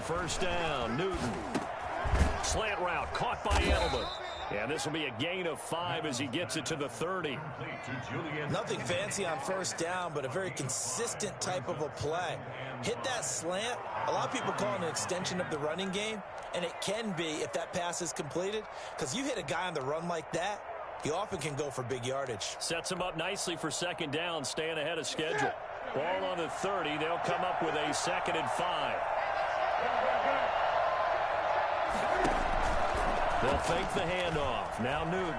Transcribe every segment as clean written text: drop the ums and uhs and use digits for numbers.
first down. Newton. Slant route caught by Edelman. And this will be a gain of 5 as he gets it to the 30. Nothing fancy on first down, but a very consistent type of a play. Hit that slant. A lot of people call it an extension of the running game, and it can be if that pass is completed, because you hit a guy on the run like that, he often can go for big yardage. Sets him up nicely for second down, staying ahead of schedule. Ball on the 30. They'll come up with a 2nd and 5. They'll fake the handoff. Now Newton.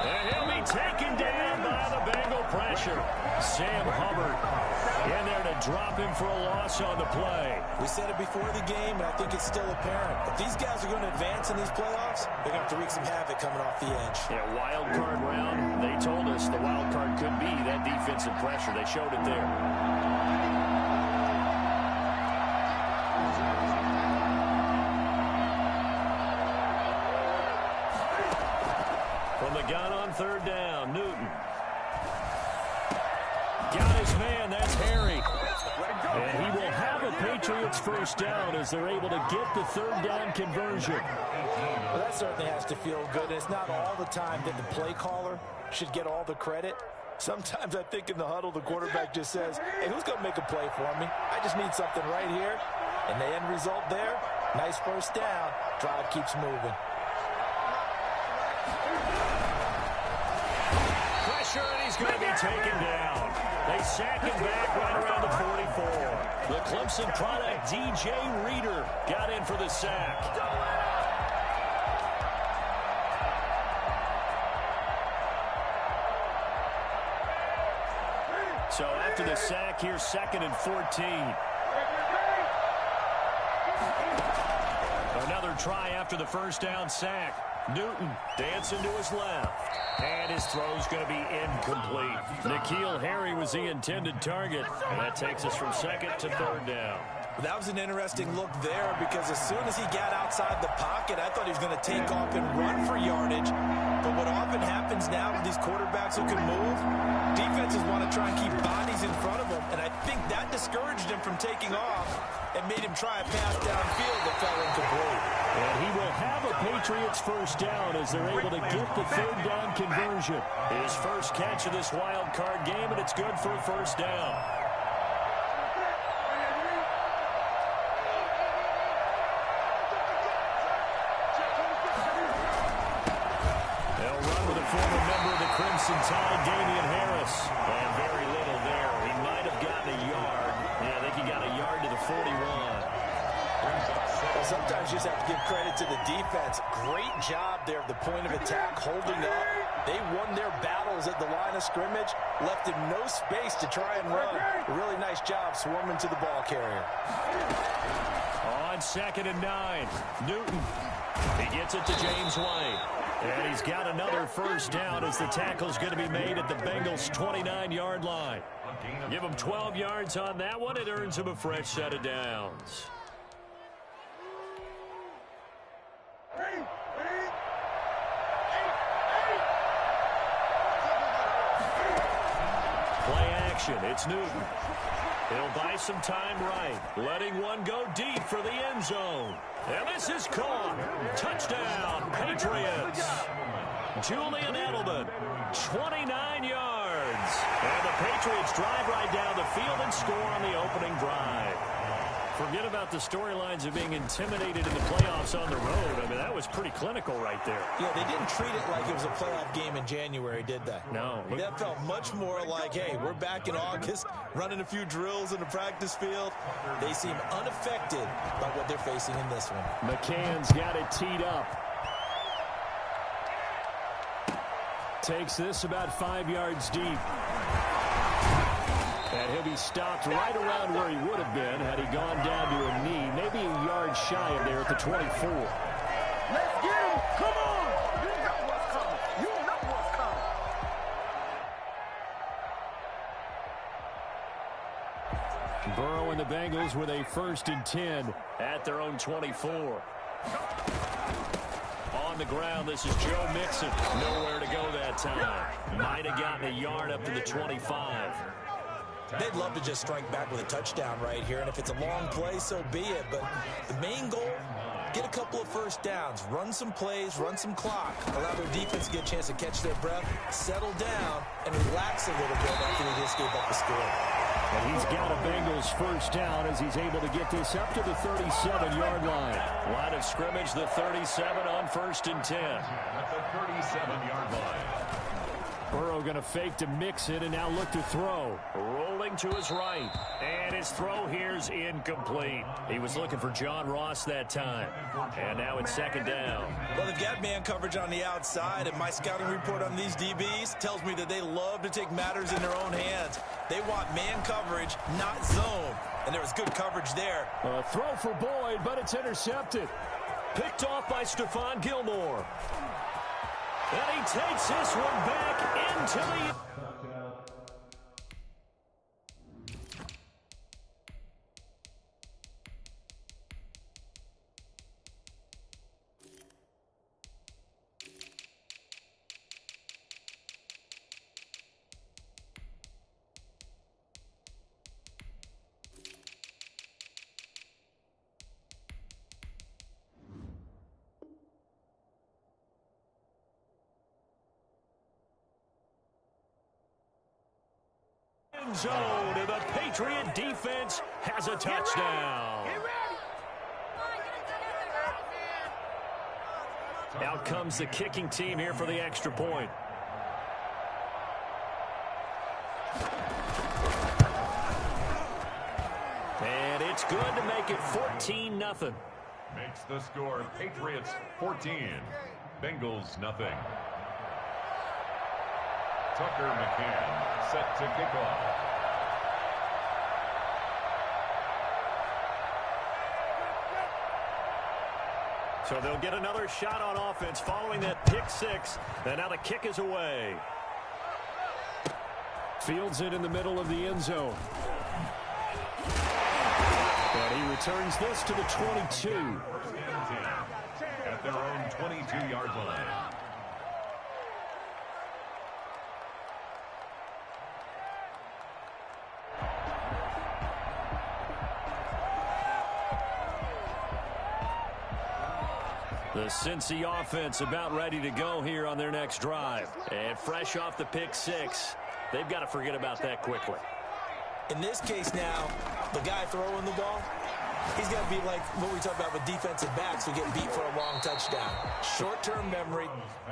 And he'll be taken down by the Bengal pressure. Sam Hubbard in there to drop him for a loss on the play. We said it before the game, and I think it's still apparent. If these guys are going to advance in these playoffs, they're going to have to wreak some havoc coming off the edge. Yeah, wild card round. They told us the wild card could be that defensive pressure. They showed it there. From the gun on third down, Newton. Got his man, that's Harry. And he will have a Patriots first down as they're able to get the third down conversion. Well, that certainly has to feel good. It's not all the time that the play caller should get all the credit. Sometimes I think in the huddle, the quarterback just says, hey, who's going to make a play for me? I just need something right here. And the end result there, nice first down. Drive keeps moving. Pressure, and he's going to be taken down. They sack him back right around the 44. The Clemson product, DJ Reader, got in for the sack. So after the sack, here's 2nd and 14. Another try after the first down sack. Newton dancing to his left. And his throw's going to be incomplete. N'Keal Harry was the intended target. And that takes us from 2nd to 3rd down. That was an interesting look there because as soon as he got outside the pocket, I thought he was going to take off and run for yardage. But what often happens now with these quarterbacks who can move, defenses want to try and keep bodies in front of them. And I think that discouraged him from taking off and made him try a pass downfield that fell incomplete. And he will have a Patriots first down as they're able to get the third down conversion. His first catch of this wild card game, and it's good for a first down. They'll run with a former member of the Crimson Tide, Damian Harris. And very little there. He might have gotten a yard. Yeah, I think he got a yard to the 41. Well, sometimes you just have to give credit to the defense. Great job there at the point of attack, holding up. They won their battles at the line of scrimmage, left him no space to try and run. A really nice job swarming to the ball carrier. On 2nd and 9, Newton. He gets it to James White. And he's got another first down as the tackle's going to be made at the Bengals' 29-yard line. Give him 12 yards on that one. It earns him a fresh set of downs. Play action. It's Newton. He'll buy some time right. Letting one go deep for the end zone. And this is caught. Touchdown, Patriots. Julian Edelman, 29 yards. And the Patriots drive right down the field and score on the opening drive. Forget about the storylines of being intimidated in the playoffs on the road. I mean, that was pretty clinical right there. Yeah, they didn't treat it like it was a playoff game in January, did they? No. That felt much more like, hey, we're back in August, running a few drills in the practice field. They seem unaffected by what they're facing in this one. McCann's got it teed up. Takes this about 5 yards deep. And he'll be stopped right around where he would have been had he gone down to a knee, maybe a yard shy of there at the 24. Let's get him! Come on! You know what's coming. You know what's coming. Burrow and the Bengals with a 1st and 10 at their own 24. On the ground, this is Joe Mixon. Nowhere to go that time. Might have gotten a yard up to the 25. They'd love to just strike back with a touchdown right here, and if it's a long play, so be it. But the main goal, get a couple of first downs, run some plays, run some clock, allow their defense to get a chance to catch their breath, settle down, and relax a little bit after they just gave up the score. And he's got a Bengals first down as he's able to get this up to the 37-yard line. Line of scrimmage, the 37 on 1st and 10. At the 37-yard line. Burrow going to fake to mix it and now look to throw. Rolling to his right. And his throw here's incomplete. He was looking for John Ross that time. And now it's 2nd down. Well, they've got man coverage on the outside, and my scouting report on these DBs tells me that they love to take matters in their own hands. They want man coverage, not zone. And there was good coverage there. A throw for Boyd, but it's intercepted. Picked off by Stephon Gilmore. And he takes this one back into the... zone, and the Patriot defense has a touchdown. Out comes the kicking team here for the extra point. And it's good to make it 14-0. Makes the score Patriots 14, Bengals nothing. Tucker McCann set to kick off. So they'll get another shot on offense following that pick six. And now the kick is away. Fields it in the middle of the end zone. And he returns this to the 22. At their own 22-yard line. The Cincy offense about ready to go here on their next drive. And fresh off the pick six, they've got to forget about that quickly. In this case now, the guy throwing the ball, he's got to be like what we talk about with defensive backs who get beat for a long touchdown. Short-term memory,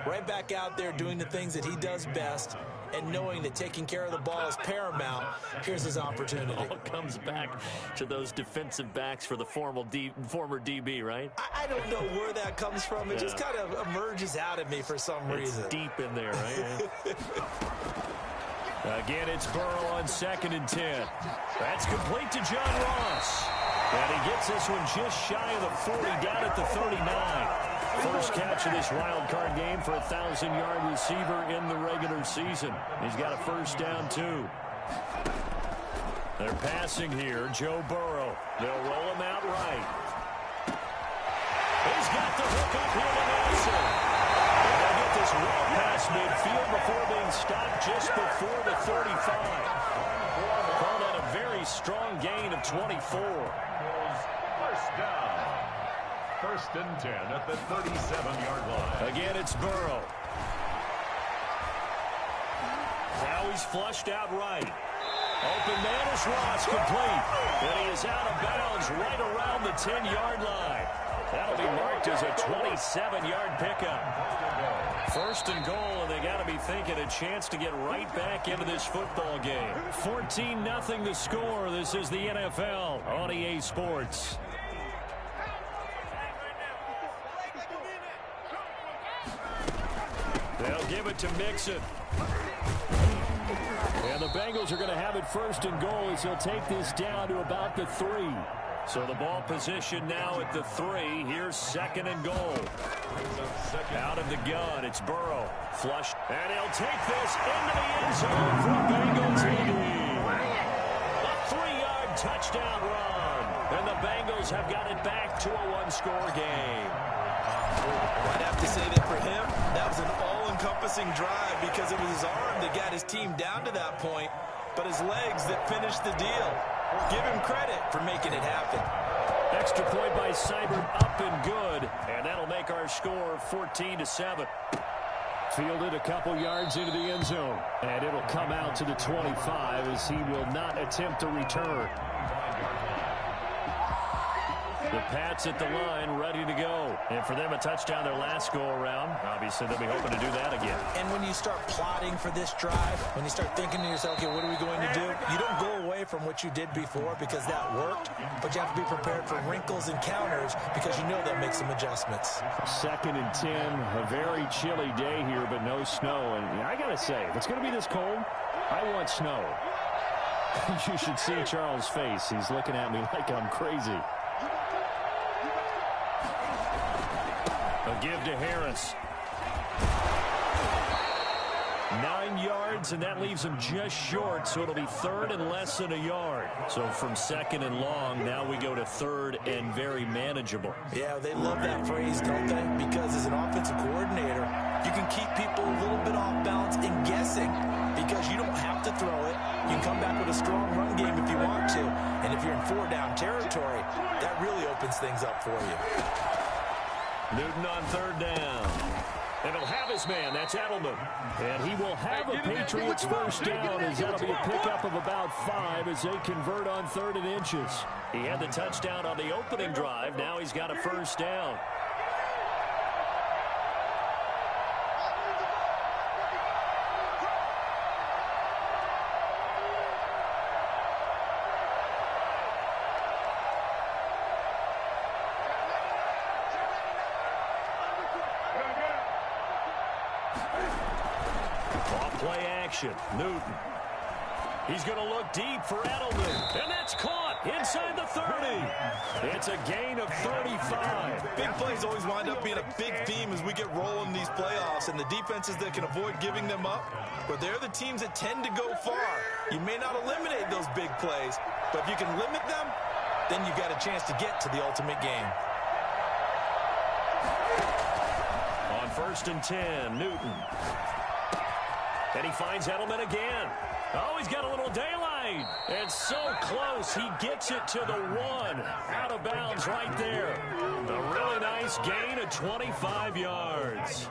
right back out there doing the things that he does best, and knowing that taking care of the ball is paramount. Here's his opportunity. It all comes back to those defensive backs for the former DB, right? I don't know where that comes from. It just kind of emerges out of me for some reason. It's deep in there, right? Again, it's Burrow on 2nd and 10. That's complete to John Ross. And he gets this one just shy of the 40, down at the 39. First catch of this wild card game for a 1,000-yard receiver in the regular season. He's got a first down, too. They're passing here. Joe Burrow. They'll roll him out right. He's got the hook up here to Nelson. And they'll get this well past midfield before being stopped just before the 35. Call that a very strong gain of 24. First down. 1st and 10 at the 37-yard line. Again, it's Burrow. Now he's flushed out right. Open man is Ross, complete. And he is out of bounds right around the 10-yard line. That'll be marked as a 27-yard pickup. 1st and goal, and they got to be thinking a chance to get right back into this football game. 14-0 the score. This is the NFL on EA Sports. They'll give it to Mixon. And the Bengals are going to have it 1st and goal as they'll take this down to about the 3. So the ball position now at the 3. Here's 2nd and goal. Out of the gun, it's Burrow. Flush. And he'll take this into the end zone for a Bengals lead. A 3-yard touchdown run. And the Bengals have got it back to a one-score game. I'd have to say that for him, that was an all-encompassing drive because it was his arm that got his team down to that point. but his legs that finished the deal. Give him credit for making it happen. Extra point by Seibert, up and good. And that'll make our score 14-7. Fielded a couple yards into the end zone. And it'll come out to the 25 as he will not attempt to return. The Pats at the line, ready to go. And for them, a touchdown their last go-around. Obviously, they'll be hoping to do that again. And when you start plotting for this drive, when you start thinking to yourself, okay, what are we going to do? You don't go away from what you did before because that worked, but you have to be prepared for wrinkles and counters because you know they'll make some adjustments. 2nd and 10, a very chilly day here, but no snow. And I got to say, if it's going to be this cold, I want snow. You should see Charles' face. He's looking at me like I'm crazy. A give to Harris. 9 yards, and that leaves him just short, so it'll be 3rd and less than a yard. So from 2nd and long, now we go to 3rd and very manageable. Yeah, they love that phrase, don't they? Because as an offensive coordinator, you can keep people a little bit off balance and guessing because you don't have to throw it. You can come back with a strong run game if you want to. And if you're in 4-down territory, that really opens things up for you. Newton on 3rd down. And he'll have his man. That's Edelman. And he will have a Patriots first down as that'll be a pickup of about 5 as they convert on 3rd and inches. He had the touchdown on the opening drive. Now he's got a first down. Play action. Newton. He's going to look deep for Edelman. And that's caught inside the 30. It's a gain of 35. Big plays always wind up being a big theme as we get rolling these playoffs. And the defenses that can avoid giving them up, but they're the teams that tend to go far. You may not eliminate those big plays, but if you can limit them, then you've got a chance to get to the ultimate game. On 1st and 10, Newton. And he finds Edelman again. Oh, he's got a little daylight. And so close, he gets it to the 1. Out of bounds right there. A really nice gain of 25 yards.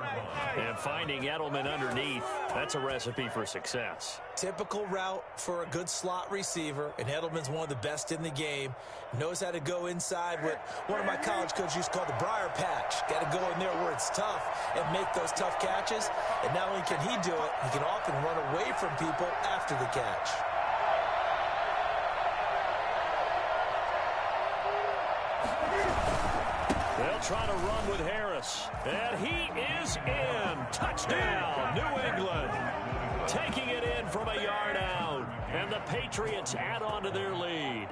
And finding Edelman underneath, that's a recipe for success. Typical route for a good slot receiver, and Edelman's one of the best in the game. Knows how to go inside what one of my college coaches used to call the briar patch. Got to go in there where it's tough and make those tough catches. And not only can he do it, he can often run away from people after the catch. They'll try to run with Harris. And he is in. Touchdown, New England. Taking it in from a yard out. And the Patriots add on to their lead.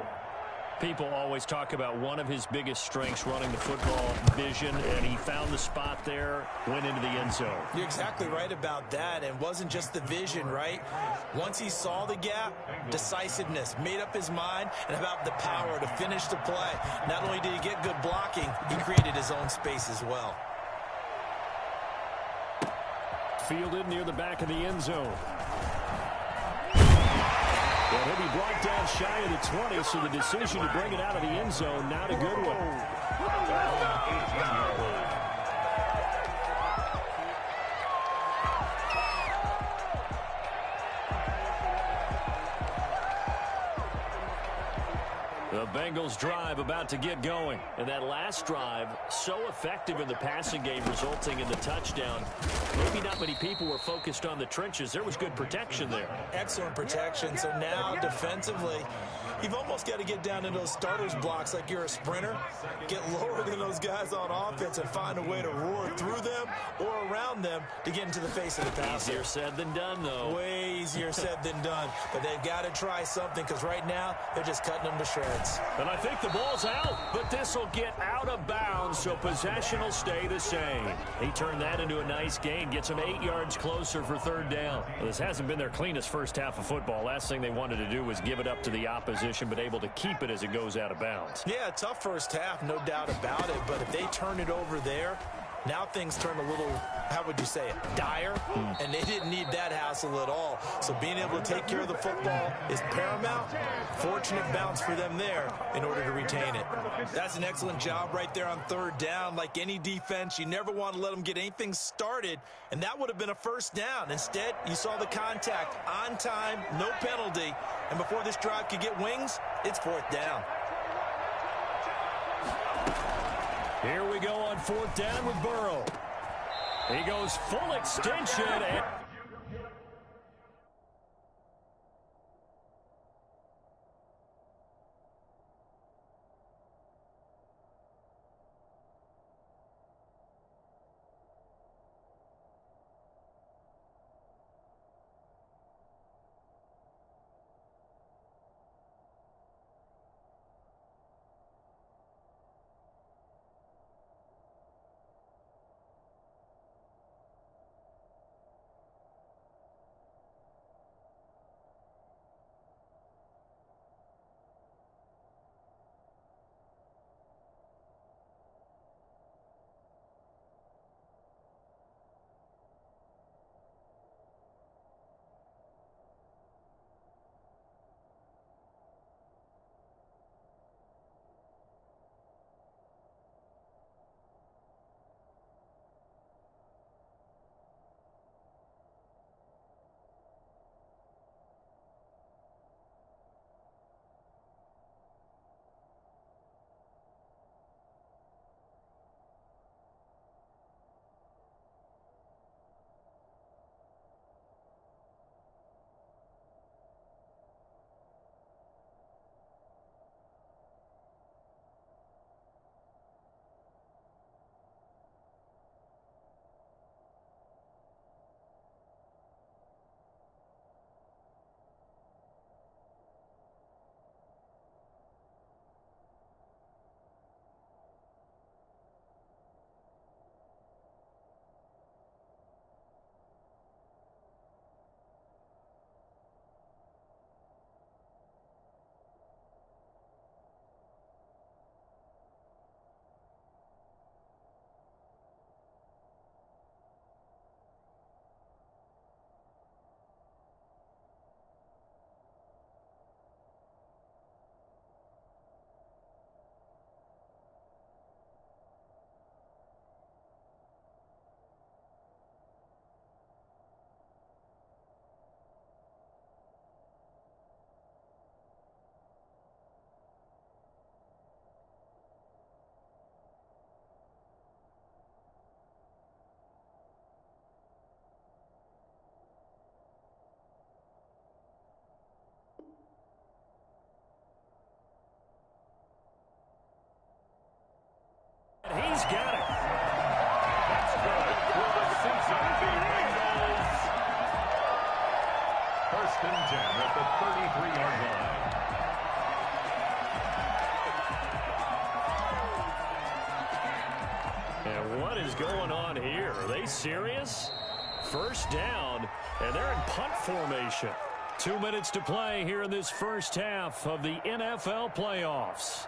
People always talk about one of his biggest strengths running the football, vision, and he found the spot there, went into the end zone. You're exactly right about that. It wasn't just the vision, right? Once he saw the gap, decisiveness, made up his mind, and about the power to finish the play. Not only did he get good blocking, he created his own space as well. Fielded near the back of the end zone. And he'll be brought down shy of the 20, so the decision to bring it out of the end zone, not a good one. The Bengals drive about to get going. And that last drive, so effective in the passing game, resulting in the touchdown. Maybe not many people were focused on the trenches. There was good protection there. Excellent protection. So now defensively, you've almost got to get down to those starters blocks like you're a sprinter. Get lower than those guys on offense and find a way to roar through them or around them to get into the face of the passer. Easier said than done, though. Way easier said than done. But they've got to try something because right now they're just cutting them to shreds. And I think the ball's out, but this will get out of bounds, so possession will stay the same. He turned that into a nice gain, gets him 8 yards closer for 3rd down. Well, this hasn't been their cleanest first half of football. Last thing they wanted to do was give it up to the opposition, but able to keep it as it goes out of bounds. Yeah, tough first half, no doubt about it, but if they turn it over there, Now things turn a little, how would you say it, dire, and they didn't need that hassle at all. So being able to take care of the football is paramount. Fortunate bounce for them there in order to retain it. That's an excellent job right there on third down. Like any defense, you never want to let them get anything started, and that would have been a first down. Instead, you saw the contact on time, no penalty, and before this drive could get wings, it's fourth down. Here we go on fourth down with Burrow. He goes full extension. And he's got it. That's good for the Cincinnati Bengals. First and 10 at the 33-yard line. And what is going on here? Are they serious? First down, and they're in punt formation. 2 minutes to play here in this first half of the NFL playoffs.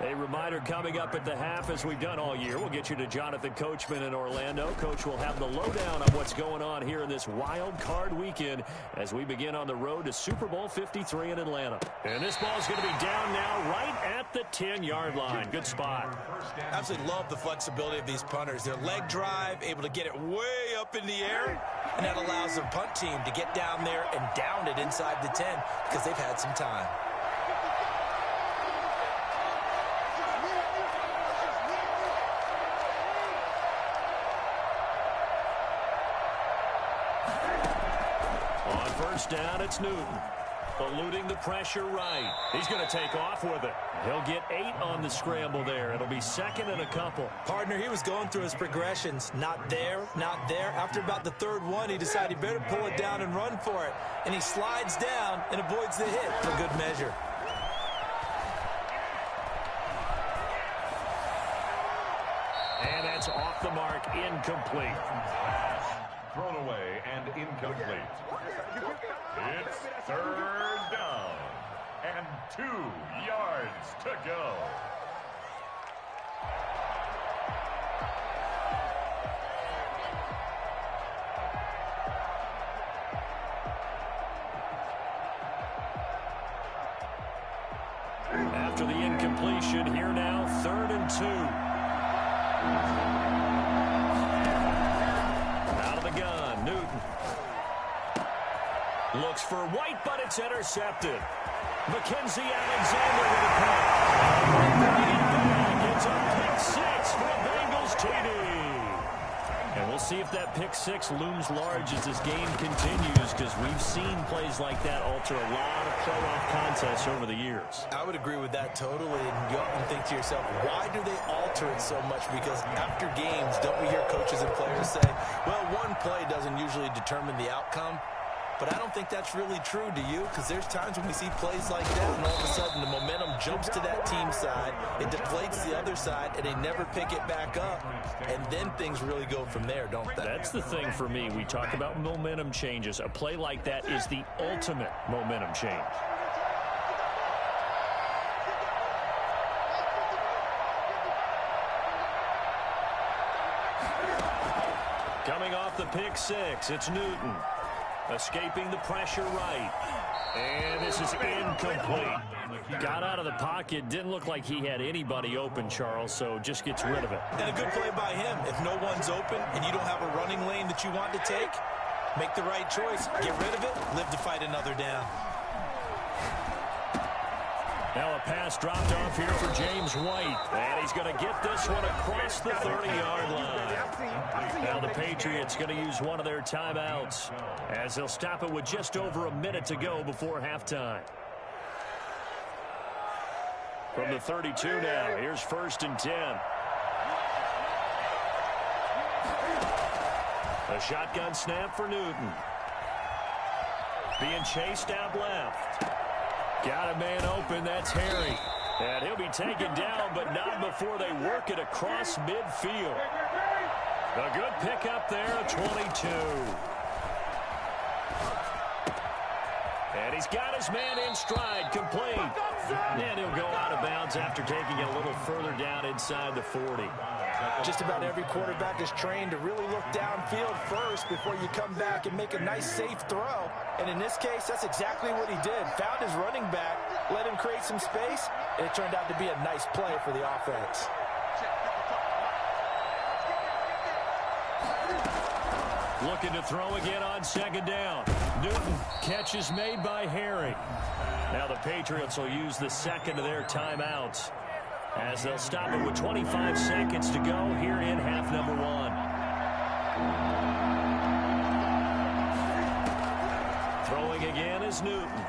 A reminder coming up at the half, as we've done all year. We'll get you to Jonathan Coachman in Orlando. Coach will have the lowdown on what's going on here in this wild card weekend as we begin on the road to Super Bowl 53 in Atlanta. And this ball is going to be down now right at the 10-yard line. Good spot. Absolutely love the flexibility of these punters. Their leg drive, able to get it way up in the air, and that allows the punt team to get down there and down it inside the 10 because they've had some time. First down, it's Newton. Eluding the pressure right. He's going to take off with it. He'll get 8 on the scramble there. It'll be second and a couple. Partner, he was going through his progressions. Not there, not there. After about the third one, he decided he better pull it down and run for it. And he slides down and avoids the hit for good measure. And that's off the mark, incomplete. Thrown away and incomplete. It's third down and 2 yards to go. White, but it's intercepted. Mackenzie Alexander with a catch. Bring it back. It's a pick six for a Bengals TD. And we'll see if that pick six looms large as this game continues, because we've seen plays like that alter a lot of playoff contests over the years. I would agree with that totally. And you often think to yourself, why do they alter it so much? Because after games, don't we hear coaches and players say, well, one play doesn't usually determine the outcome? But I don't think that's really true, do you? Because there's times when we see plays like that, and all of a sudden the momentum jumps to that team side, it deflates the other side, and they never pick it back up. And then things really go from there, don't they? That's the thing for me. We talk about momentum changes. A play like that is the ultimate momentum change. Coming off the pick six, it's Newton. Escaping the pressure right. And this is incomplete. Got out of the pocket. Didn't look like he had anybody open, Charles, so just gets rid of it. And a good play by him. If no one's open and you don't have a running lane that you want to take, make the right choice. Get rid of it. Live to fight another down. Now a pass dropped off here for James White. And he's going to get this one across the 30-yard line. Now the Patriots going to use one of their timeouts as they'll stop it with just over a minute to go before halftime. From the 32 now, here's 1st and 10. A shotgun snap for Newton. Being chased out left. Got a man open, that's Harry. And he'll be taken down, but not before they work it across midfield. A good pickup there, 22. And he's got his man in stride, complete. And he'll go out of bounds after taking it a little further down inside the 40. Just about every quarterback is trained to really look downfield first before you come back and make a nice, safe throw. And in this case, that's exactly what he did. Found his running back, let him create some space, and it turned out to be a nice play for the offense. Looking to throw again on 2nd down. Newton, catch is made by Harry. Now the Patriots will use the second of their timeouts as they'll stop it with 25 seconds to go here in half number 1. Throwing again is Newton.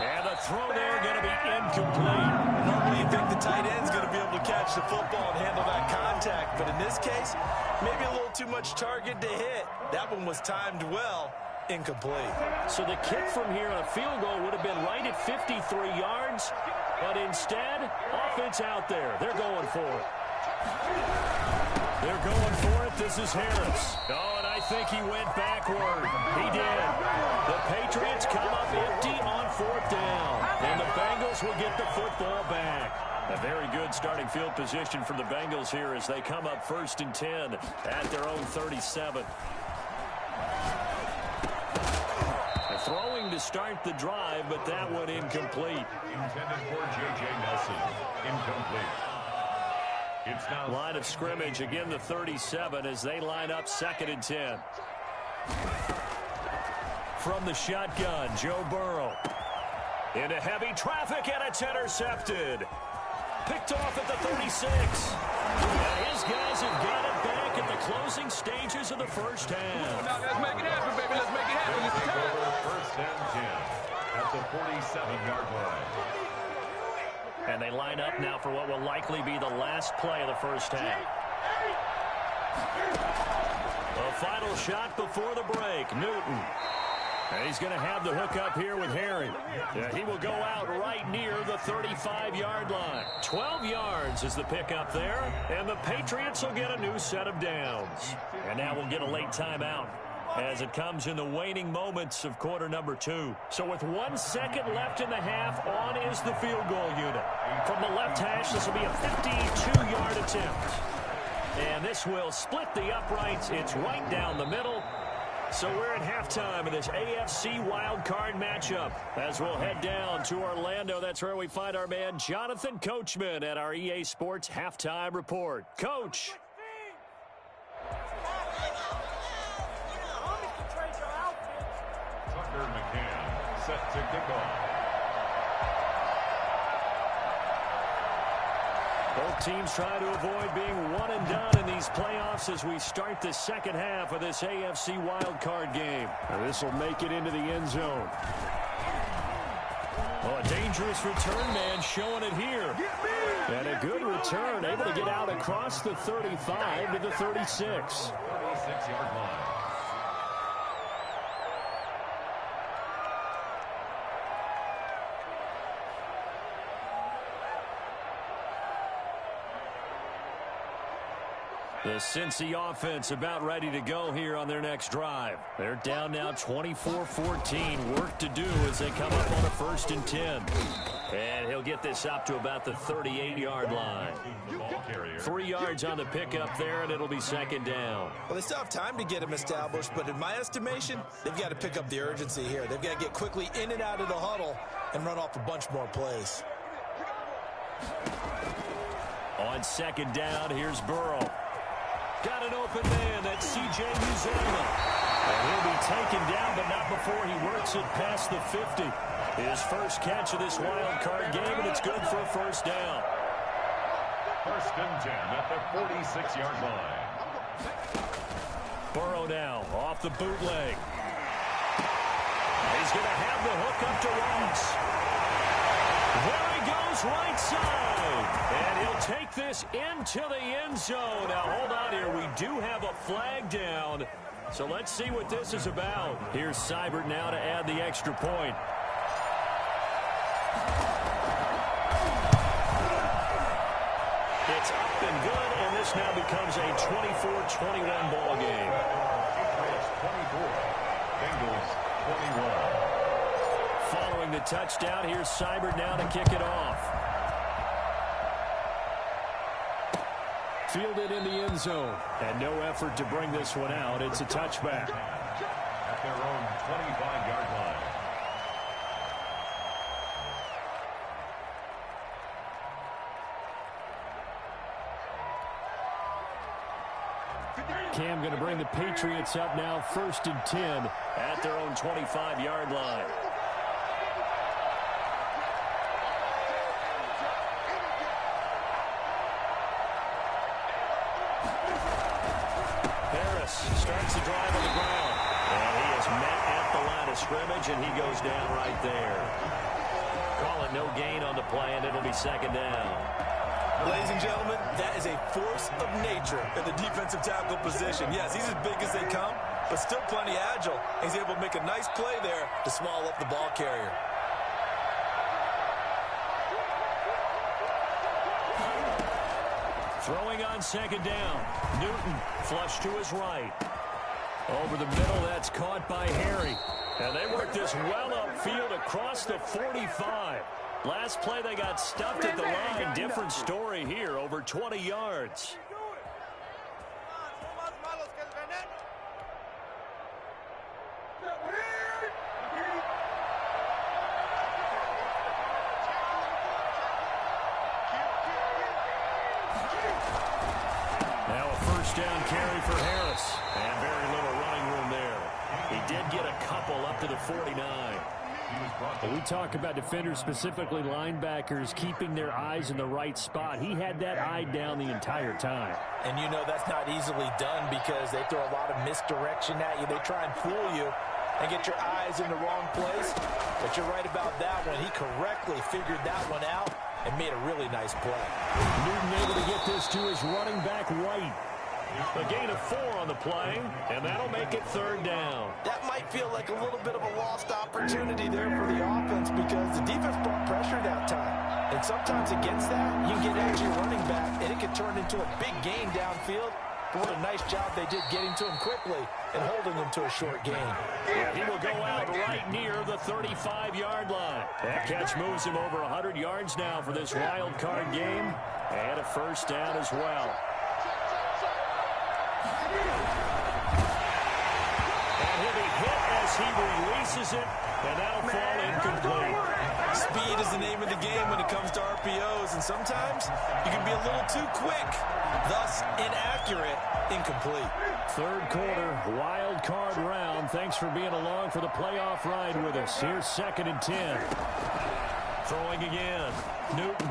And the throw there going to be incomplete. Normally you think the tight end's going to be able to catch the football and handle that contact, but in this case, maybe a little too much target to hit. That one was timed well. Incomplete. So the kick from here on a field goal would have been right at 53 yards, but instead, offense out there. They're going for it. They're going for it. This is Harris. Oh, and I think he went backward. He did. The Patriots come up empty on 4th down, and the Bengals will get the football back. A very good starting field position for the Bengals here as they come up 1st and 10 at their own 37. Throwing to start the drive, but that one incomplete. Intended for J.J. Nelson. Incomplete. It's now line of scrimmage, again the 37 as they line up 2nd and 10. From the shotgun, Joe Burrow. Into heavy traffic, and it's intercepted. Picked off at the 36. And his guys have got it back at the closing stages of the first half. Now let's make it happen, baby. Let's make it happen. It's time. 1st and 10 at the 47-yard line. And they line up now for what will likely be the last play of the first half. A final shot before the break, Newton. And he's going to have the hook up here with Harry. Yeah, he will go out right near the 35-yard line. 12 yards is the pickup there, and the Patriots will get a new set of downs. And now we'll get a late timeout as it comes in the waning moments of quarter number 2. So with 1 second left in the half, on is the field goal unit. From the left hash, this will be a 52-yard attempt. And this will split the uprights. It's right down the middle. So we're at halftime of this AFC wildcard matchup as we'll head down to Orlando. That's where we find our man Jonathan Coachman at our EA Sports Halftime Report. Coach. to kick off. Both teams try to avoid being one and done in these playoffs as we start the second half of this AFC wildcard game. This will make it into the end zone. Oh, a dangerous return man showing it here. And a good return, able to get out across the 35 to the 36. 36-yard line. The Cincy offense about ready to go here on their next drive. They're down now 24-14. Work to do as they come up on a 1st and 10. And he'll get this up to about the 38-yard line. 3 yards on the pickup there, and it'll be 2nd down. Well, they still have time to get him established, but in my estimation, they've got to pick up the urgency here. They've got to get quickly in and out of the huddle and run off a bunch more plays. On 2nd down, here's Burrow. Got an open man, that's C.J. Uzomah. And he'll be taken down, but not before he works it past the 50. His first catch of this wild card game, and it's good for a 1st down. 1st and 10 at the 46-yard line. Burrow now off the bootleg. He's going to have the hook up to Ross. There he goes, right side. And he'll take this into the end zone. Now, hold on here. We do have a flag down. So let's see what this is about. Here's Seibert now to add the extra point. It's up and good, and this now becomes a 24-21 ball game. Patriots 24, Bengals 21. Following the touchdown, here's Seibert now to kick it off. Fielded in the end zone. And no effort to bring this one out. It's a touchback. At their own 25-yard line. Cam going to bring the Patriots up now 1st and 10 at their own 25-yard line. Starts the drive on the ground. And he is met at the line of scrimmage, and he goes down right there. Call it no gain on the play, and it'll be 2nd down. Ladies and gentlemen, that is a force of nature in the defensive tackle position. Yes, he's as big as they come, but still plenty agile. He's able to make a nice play there to swallow up the ball carrier. Throwing on 2nd down. Newton flush to his right. Over the middle, that's caught by Harry. And they work this well upfield across the 45. Last play, they got stuffed at the line. Different story here, over 20 yards. Now a 1st down carry for Harris. And very little running room there. He did get a couple up to the 49. We talk about defenders, specifically linebackers, keeping their eyes in the right spot. He had that eye down the entire time. And you know that's not easily done because they throw a lot of misdirection at you. They try and fool you and get your eyes in the wrong place. But you're right about that one. He correctly figured that one out and made a really nice play. Newton able to get this to his running back White. A gain of 4 on the play, and that'll make it 3rd down. That might feel like a little bit of a lost opportunity there for the offense because the defense brought pressure that time. And sometimes against that, you can get after your running back, and it can turn into a big gain downfield. But what a nice job they did getting to him quickly and holding him to a short gain. Yeah, he will go out right near the 35-yard line. That catch moves him over 100 yards now for this wild card game, and a 1st down as well. And he'll be hit as he releases it, and that'll fall incomplete. Speed is the name of the game when it comes to RPOs, and and sometimes you can be a little too quick, thus inaccurate, incomplete. Third quarter, wild card round. Thanks for being along for the playoff ride with us. Here's 2nd and 10. Throwing again. Newton.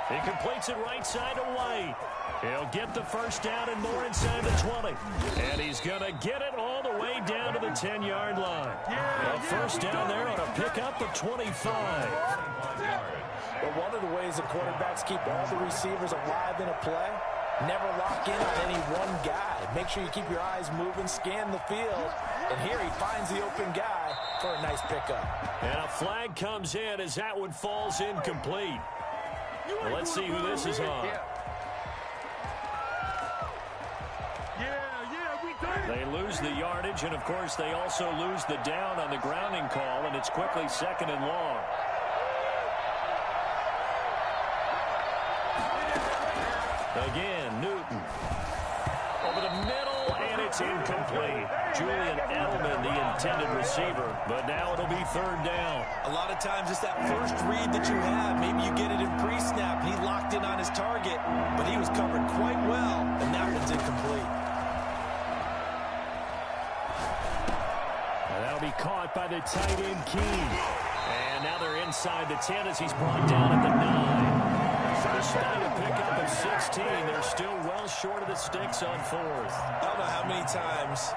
He completes it right side to White. He'll get the first down and more inside the 20. And he's going to get it all the way down to the 10-yard line. A first down there on a pickup of 25. But one of the ways the quarterbacks keep all the receivers alive in a play, never lock in on any one guy. Make sure you keep your eyes moving, scan the field. And here he finds the open guy for a nice pickup. And a flag comes in as that one falls incomplete. Well, let's see who this is on. They lose the yardage, and, of course, they also lose the down on the grounding call, and it's quickly 2nd and long. Again, Newton. Over the middle, and it's incomplete. Julian Edelman, the intended receiver, but now it'll be 3rd down. A lot of times it's that first read that you have. Maybe you get it in pre-snap, and he locked in on his target, but he was covered quite well, and that one's incomplete. And that'll be caught by the tight end, Keene. And now they're inside the 10 as he's brought down at the 9. Despite a pickup of 16, they're still well short of the sticks on 4th. I don't know how many times,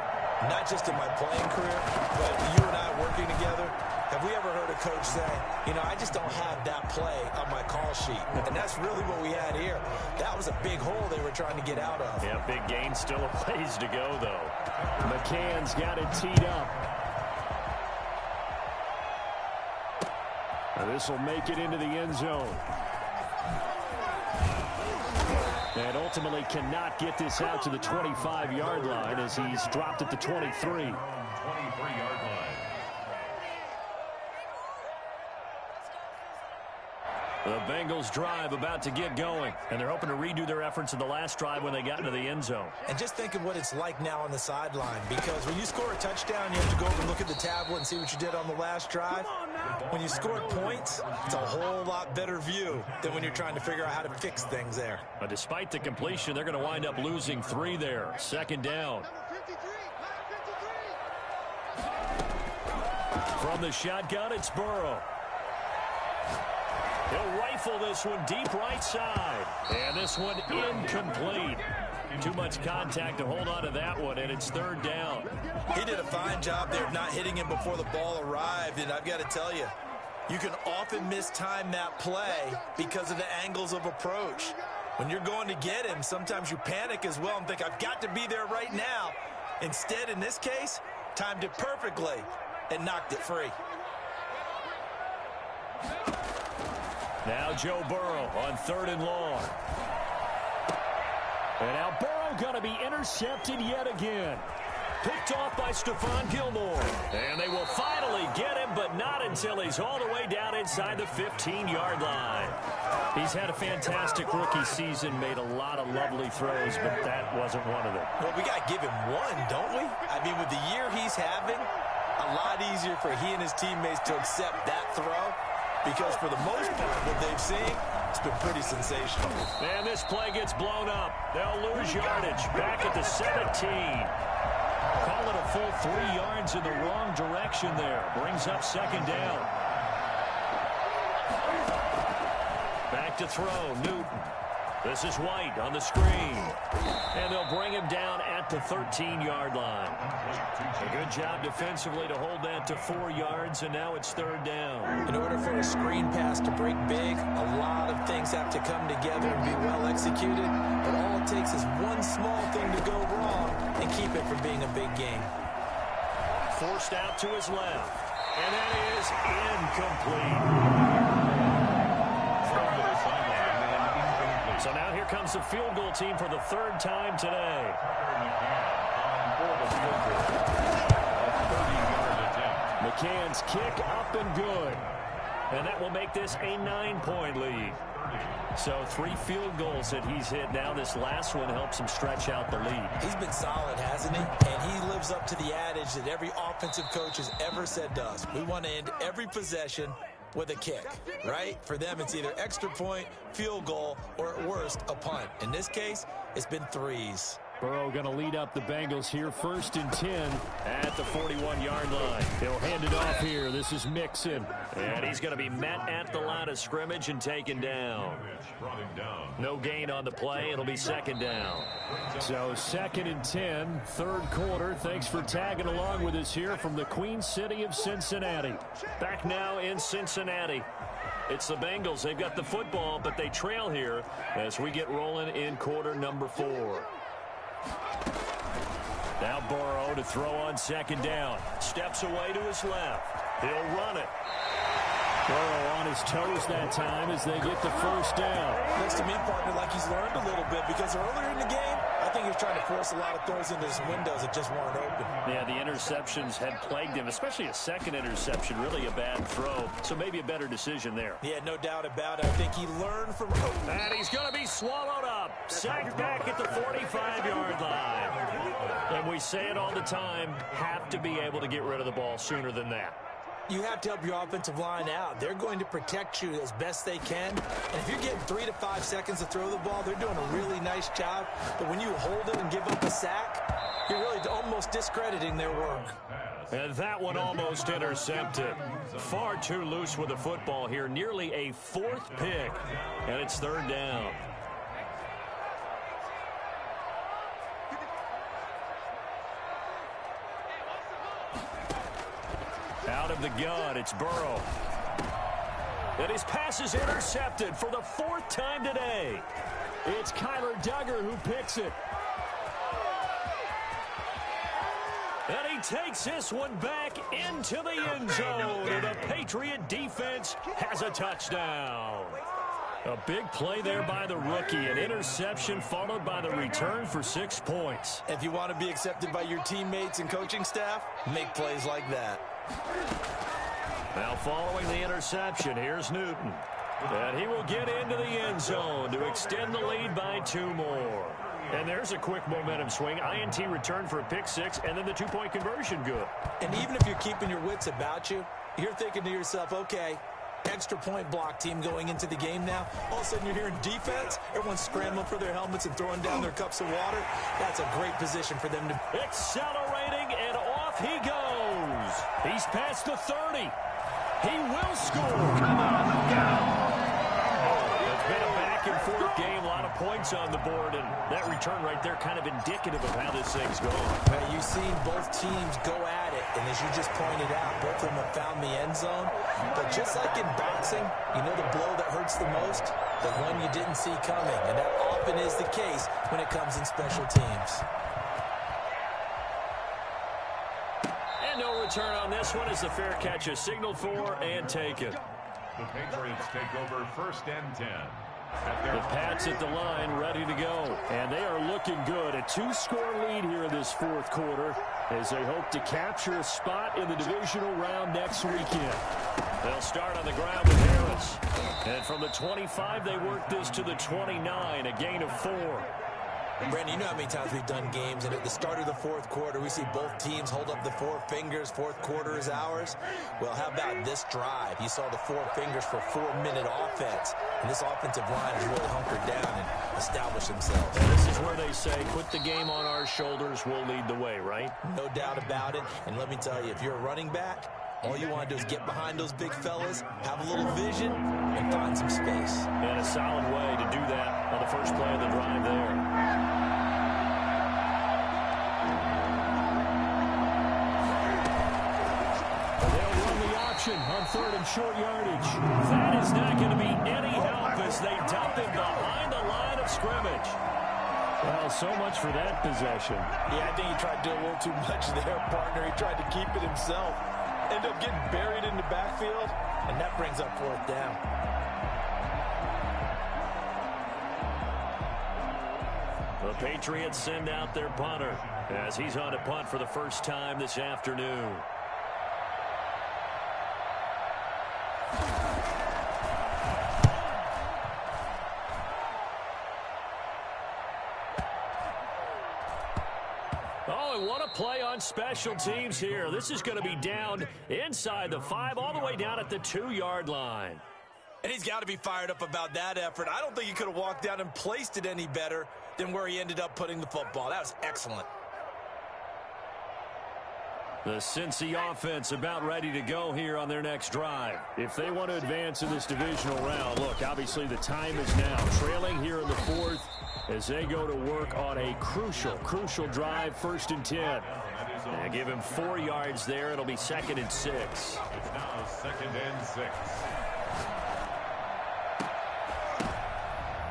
not just in my playing career, but you and I working together, have we ever heard a coach say, you know, I just don't have that play on my call sheet. And that's really what we had here. That was a big hole they were trying to get out of. Yeah, big gain, still a ways to go, though. McCann's got it teed up. And this will make it into the end zone. And ultimately cannot get this out to the 25-yard line as he's dropped at the 23. 23-yard line. The Bengals drive about to get going, and they're hoping to redo their efforts in the last drive when they got into the end zone. And just think of what it's like now on the sideline, because when you score a touchdown, you have to go over and look at the tablet and see what you did on the last drive. When you scored points, it's a whole lot better view than when you're trying to figure out how to fix things there. But despite the completion, they're going to wind up losing 3 there. 2nd down. From the shotgun, it's Burrow. He'll rifle this one deep right side. And this one incomplete. Too much contact to hold on to that one, and it's 3rd down. He did a fine job there of not hitting him before the ball arrived, and I've got to tell you, you can often mistime that play because of the angles of approach. When you're going to get him, sometimes you panic as well and think, I've got to be there right now. Instead, in this case, timed it perfectly and knocked it free. Now Joe Burrow on 3rd and long. And now Burrow going to be intercepted yet again. Picked off by Stephon Gilmore. And they will finally get him, but not until he's all the way down inside the 15-yard line. He's had a fantastic rookie season, made a lot of lovely throws, but that wasn't one of them. Well, we got to give him one, don't we? I mean, with the year he's having, a lot easier for he and his teammates to accept that throw. Because for the most part, what they've seen, it's been pretty sensational. And this play gets blown up. They'll lose yardage back at the 17. Call it a full 3 yards in the wrong direction there. Brings up 2nd down. Back to throw, Newton. This is White on the screen. And they'll bring him down at the 13-yard line. A good job defensively to hold that to 4 yards, and now it's 3rd down. In order for a screen pass to break big, a lot of things have to come together and be well executed. But all it takes is one small thing to go wrong and keep it from being a big game. Forced out to his left. And that is incomplete. So now here comes the field goal team for the 3rd time today. McCann's kick up and good. And that will make this a 9-point lead. So 3 field goals that he's hit now. This last one helps him stretch out the lead. He's been solid, hasn't he? And he lives up to the adage that every offensive coach has ever said to us. We want to end every possession with a kick, right? For them, it's either extra point, field goal, or at worst, a punt. In this case, it's been threes. Burrow going to lead up the Bengals here, 1st and 10 at the 41-yard line. He'll hand it off here. This is Mixon. And he's going to be met at the line of scrimmage and taken down. No gain on the play. It'll be 2nd down. So 2nd and 10, 3rd quarter. Thanks for tagging along with us here from the Queen City of Cincinnati. Back now in Cincinnati. It's the Bengals. They've got the football, but they trail here as we get rolling in quarter number 4. Now Burrow to throw on 2nd down. Steps away to his left. He'll run it. Burrow on his toes that time as they get the 1st down. Looks to me, partner, like he's learned a little bit because earlier in the game, I think he was trying to force a lot of throws into his windows that just weren't open. Yeah, the interceptions had plagued him, especially a 2nd interception, really a bad throw. So maybe a better decision there. Yeah, no doubt about it. I think he learned from... And he's going to be swallowed up. Sacked back at the 45-yard line. And we say it all the time, have to be able to get rid of the ball sooner than that. You have to help your offensive line out. They're going to protect you as best they can. And if you're getting 3 to 5 seconds to throw the ball, they're doing a really nice job. But when you hold it and give up a sack, you're really almost discrediting their work. And that one almost intercepted. Far too loose with the football here. Nearly a 4th pick. And it's 3rd down. Out of the gun, it's Burrow. And his pass is intercepted for the 4th time today. It's Kyler Duggar who picks it. And he takes this one back into the end zone. And the Patriot defense has a touchdown. A big play there by the rookie. An interception followed by the return for 6 points. If you want to be accepted by your teammates and coaching staff, make plays like that. Now following the interception, here's Newton. And he will get into the end zone to extend the lead by 2 more. And there's a quick momentum swing. INT return for a pick 6, and then the 2-point conversion good. And even if you're keeping your wits about you, you're thinking to yourself, okay, extra point block team going into the game now. All of a sudden you're hearing defense. Everyone's scrambling for their helmets and throwing down their cups of water. That's a great position for them to... Accelerating, and off he goes. He's past the 30. He will score. Come on, go! It's been a back-and-forth game. A lot of points on the board, and that return right there kind of indicative of how this thing's going. Now, you've seen both teams go at it, and as you just pointed out, both of them have found the end zone. But just like in boxing, you know the blow that hurts the most? The one you didn't see coming, and that often is the case when it comes in special teams. And no return on this one as the fair catch is signaled for and taken. The Patriots take over 1st and 10. The Pats at the line ready to go. And they are looking good. A 2-score lead here in this 4th quarter as they hope to capture a spot in the divisional round next weekend. They'll start on the ground with Harris. And from the 25, they work this to the 29, a gain of 4. Brandon, you know how many times we've done games, and at the start of the 4th quarter, we see both teams hold up the 4 fingers. 4th quarter is ours. Well, how about this drive? You saw the 4 fingers for 4-minute offense, and this offensive line has really hunkered down and established themselves. And this is where they say, put the game on our shoulders, we'll lead the way, right? No doubt about it. And let me tell you, if you're a running back, all you want to do is get behind those big fellas, have a little vision, and find some space. And a solid way to do that on the first play of the drive there. On 3rd and short yardage. That is not going to be any help as they dump him behind the line of scrimmage. Well, so much for that possession. Yeah, I think he tried to do a little too much there, partner. He tried to keep it himself. Ended up getting buried in the backfield, and that brings up 4th down. The Patriots send out their punter as he's on to punt for the first time this afternoon. Oh, and what a play on special teams here. This is going to be down inside the 5, all the way down at the 2-yard line. And he's got to be fired up about that effort. I don't think he could have walked down and placed it any better than where he ended up putting the football. That was excellent. The Cincy offense about ready to go here on their next drive. If they want to advance in this divisional round, look, obviously the time is now. Trailing here in the 4th as they go to work on a crucial drive, 1st and 10. And give him 4 yards there. It'll be 2nd and 6. It's now 2nd and 6.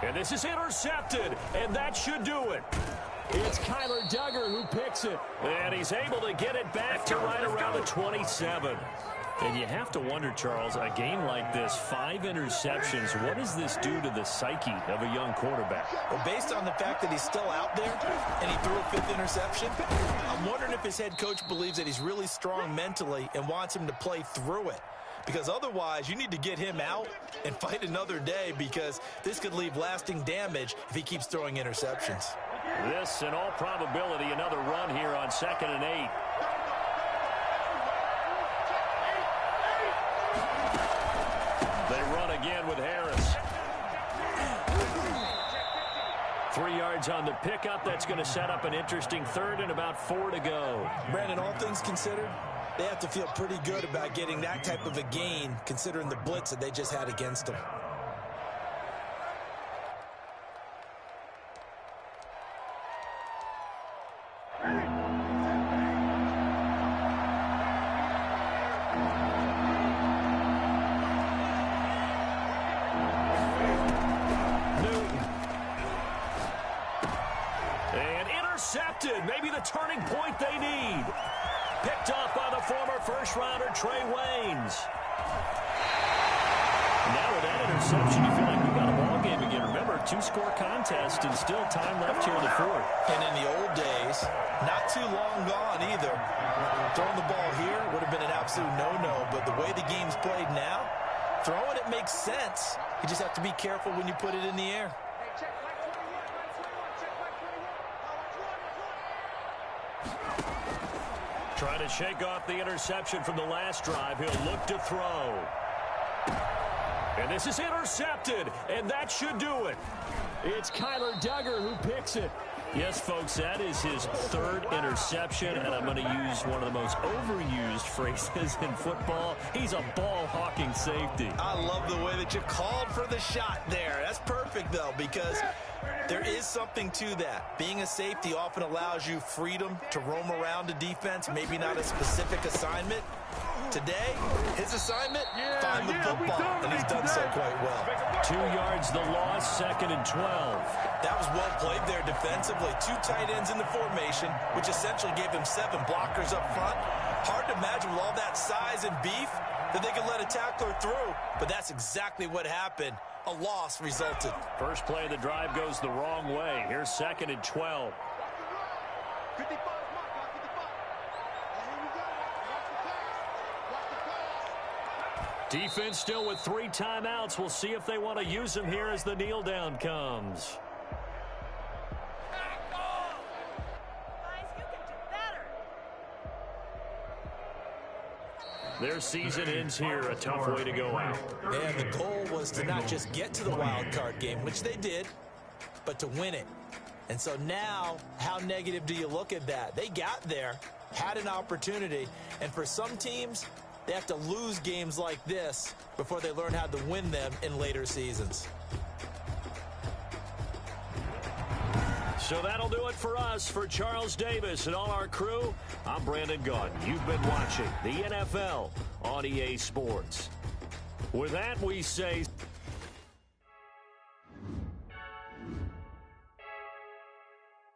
And this is intercepted, and that should do it. It's Kyler Duggar who picks it, and he's able to get it back to right around the 27. And you have to wonder, Charles, a game like this, 5 interceptions, what does this do to the psyche of a young quarterback? Well, based on the fact that he's still out there and he threw a 5th interception, I'm wondering if his head coach believes that he's really strong mentally and wants him to play through it. Because otherwise, you need to get him out and fight another day, because this could leave lasting damage if he keeps throwing interceptions. This, in all probability, another run here on 2nd and 8. They run again with Harris. 3 yards on the pickup. That's going to set up an interesting 3rd and about 4 to go. Brandon, all things considered, they have to feel pretty good about getting that type of a gain, considering the blitz that they just had against them. Maybe the turning point they need. Picked off by the former first-rounder Trey Waynes. Now with that interception, you feel like we've got a ball game again. Remember, 2-score contest and still time left here in the 4th. And in the old days, not too long gone either, throwing the ball here would have been an absolute no-no. But the way the game's played now, throwing it makes sense. You just have to be careful when you put it in the air. Trying to shake off the interception from the last drive. He'll look to throw. And this is intercepted, and that should do it. It's Kyler Duggar who picks it. Yes, folks, that is his 3rd interception, and I'm going to use one of the most overused phrases in football. He's a ball-hawking safety. I love the way that you called for the shot there. That's perfect, though, because there is something to that. Being a safety often allows you freedom to roam around a defense, maybe not a specific assignment. Today, his assignment, find the football, and he's done so quite well. 2 yards the loss, 2nd and 12. That was well played there defensively. 2 tight ends in the formation, which essentially gave them 7 blockers up front. Hard to imagine with all that size and beef that they could let a tackler through, but that's exactly what happened. A loss resulted. First play of the drive goes the wrong way. Here's 2nd and 12. Defense still with 3 timeouts. We'll see if they want to use them here as the kneel down comes. Their season ends here. A tough way to go out. And the goal was to not just get to the wild card game, which they did, but to win it. And so now, how negative do you look at that? They got there, had an opportunity, and for some teams, they have to lose games like this before they learn how to win them in later seasons. So that'll do it for us. For Charles Davis and all our crew, I'm Brandon Gaudin. You've been watching the NFL on EA Sports. With that, we say...